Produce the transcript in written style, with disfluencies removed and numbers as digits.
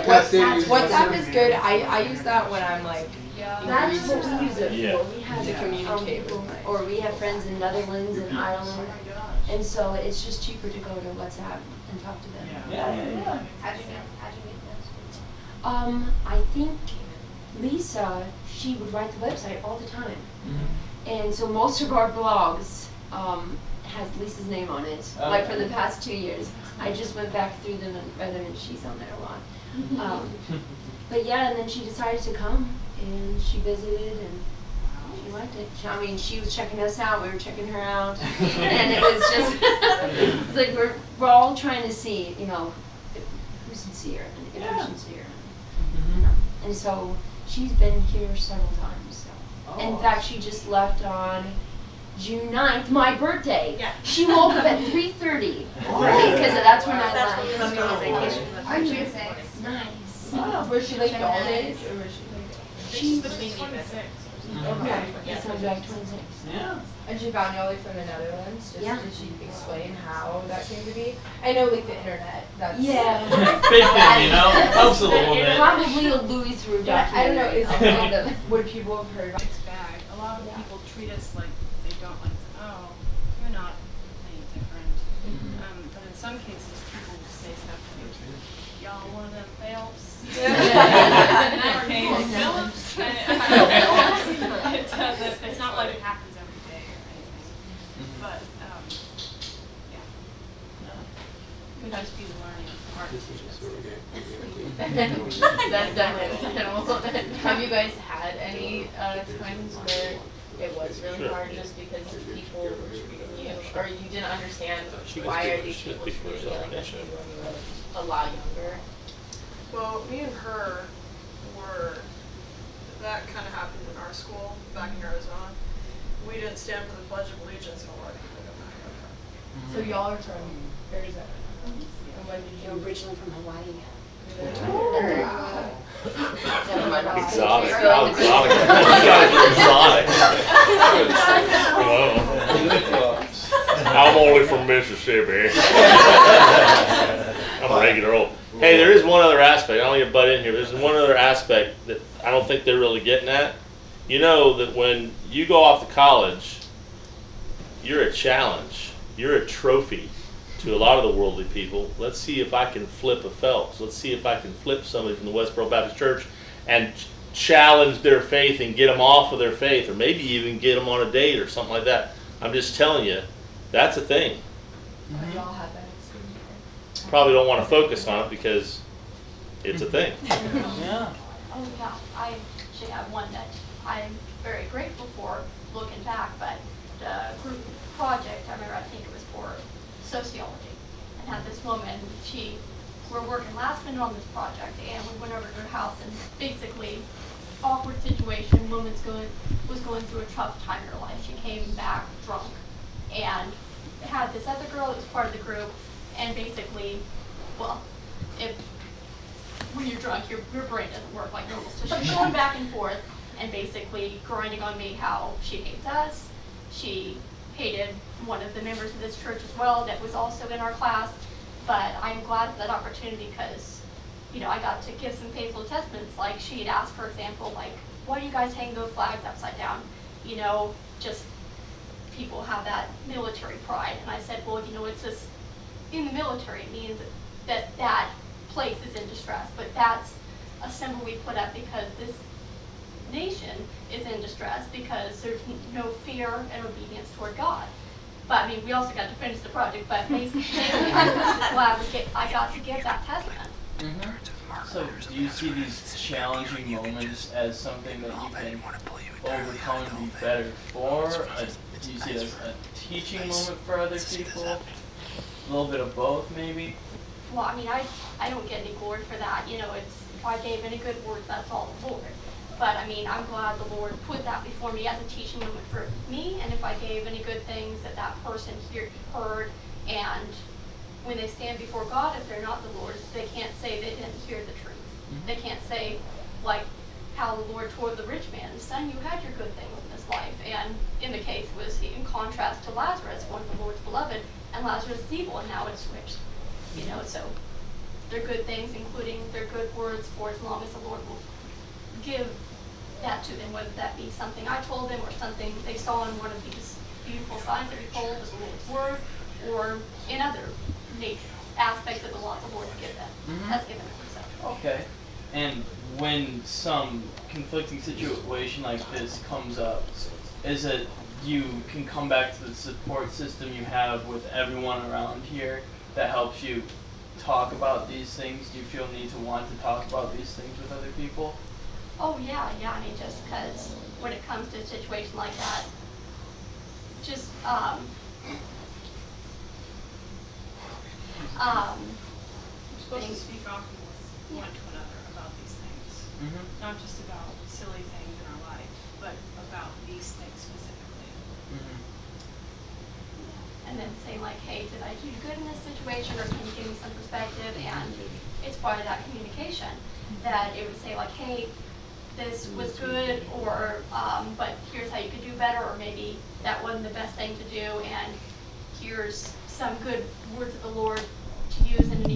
WhatsApp is good. I use that when I'm like. That's what we use it for. We have to communicate with or we have friends in Netherlands and Ireland, and so it's just cheaper to go to WhatsApp and talk to them. Yeah. How'd you meet those? I think Lisa, she would write the website all the time, and so most of our blogs has Lisa's name on it. Like for the past 2 years, I just went back through them and read them, and she's on there a lot. But yeah, and then she decided to come, and she visited, and she liked it. She was checking us out, we were checking her out, and it was just, it's like we're all trying to see, who's sincere, and if we're sincere. And so she's been here several times. So. In fact, she just left on June 9th, my birthday. Yeah. She woke up at 3:30 because that's when I left. That's when we vacation. I'm June 6th. Nice. Was she like all days, or was she like? She's between 26. Okay. That sounds like 26. Yeah. And she found y'all like from the Netherlands. Yeah. Did she explain how that came to be? I know like the internet. That's Yeah. Big thing, helps a little bit. Probably a Louis through Yeah, I don't know. documentary. Is it kind of would people have heard? Mixed bag. A lot of people treat us like they don't like, oh, you're not any different. But in some cases, people will say stuff like, y'all one of them Phelps. In that case, Phillips. It's not like it happens every day or anything. But, yeah. It has to be the learning part. That's definitely understandable. Have you guys had any times where it was really hard just because people were treating you, or you didn't understand why are these people treating you like this when you were a lot younger? Well, me and her that kind of happened in our school back in Arizona. We didn't stand for the Pledge of Allegiance, and a lot of people didn't know that. So y'all are from Arizona. And when did You're you? originally from Hawaii. Exotic. How exotic. Exotic. I'm only from Mississippi. I'm regular old. Hey, there is one other aspect. I don't want to butt in here. There's one other aspect that I don't think they're really getting at. You know that when you go off to college, you're a challenge. You're a trophy to a lot of the worldly people. Let's see if I can flip a Phelps. Let's see if I can flip somebody from the Westboro Baptist Church and challenge their faith and get them off of their faith, or maybe even get them on a date or something like that. I'm just telling you, that's a thing. Y'all had that experience. Probably don't want to focus on it because it's a thing. Yeah. Oh, yeah. I actually have one that I'm very grateful for looking back, but the group project, I remember, I think it was for sociology, and had this woman, we're working last minute on this project, and we went over to her house, and basically, awkward situation, woman's was going through a tough time in her life. She came back drunk, and had this other girl that was part of the group, and basically, well, when you're drunk, your brain doesn't work like normal. So she's going back and forth and basically grinding on me how she hates us. She hated one of the members of this church as well that was also in our class. But I'm glad for that opportunity because, I got to give some faithful testaments. Like she had asked, for example, like, why do you guys hang those flags upside down? Just people have that military pride. And I said, well, it's just in the military, it means that place is in distress, but that's a symbol we put up because this nation is in distress because there's no fear and obedience toward God. But we also got to finish the project, but basically I'm glad I got to give that testament. So do you see these challenging moments as something that you can overcome and be better for? Do you see it as a teaching moment for other people? A little bit of both, maybe? Well, I don't get any glory for that. It's if I gave any good words, that's all the Lord. But I'm glad the Lord put that before me as a teaching moment for me, and if I gave any good things that person heard, and when they stand before God, if they're not the Lord's, they can't say they didn't hear the truth. They can't say, like how the Lord told the rich man, son, you had your good things in this life. And in the case was in contrast to Lazarus, one of the Lord's beloved, and Lazarus is evil, and now it's switched. So they're good things, including their good words words for as long as the Lord will give that to them, whether that be something I told them or something they saw in one of these beautiful signs that we told as the Lord's word, or in other neat aspects of the law the Lord has given them. So. Okay. And when some conflicting situation like this comes up, is it you can come back to the support system you have with everyone around here that helps you talk about these things? Do you feel need to want to talk about these things with other people? Oh yeah. I mean, just because when it comes to a situation like that, just We're supposed to speak often with one to another about these things, not just about silly things in our life, but about these things specifically. and then say like, hey, did I do good in this situation, or can you give me some perspective? And it's part of that communication that it would say like, hey, this was good, or but here's how you could do better, or maybe that wasn't the best thing to do, and here's some good words of the Lord to use in an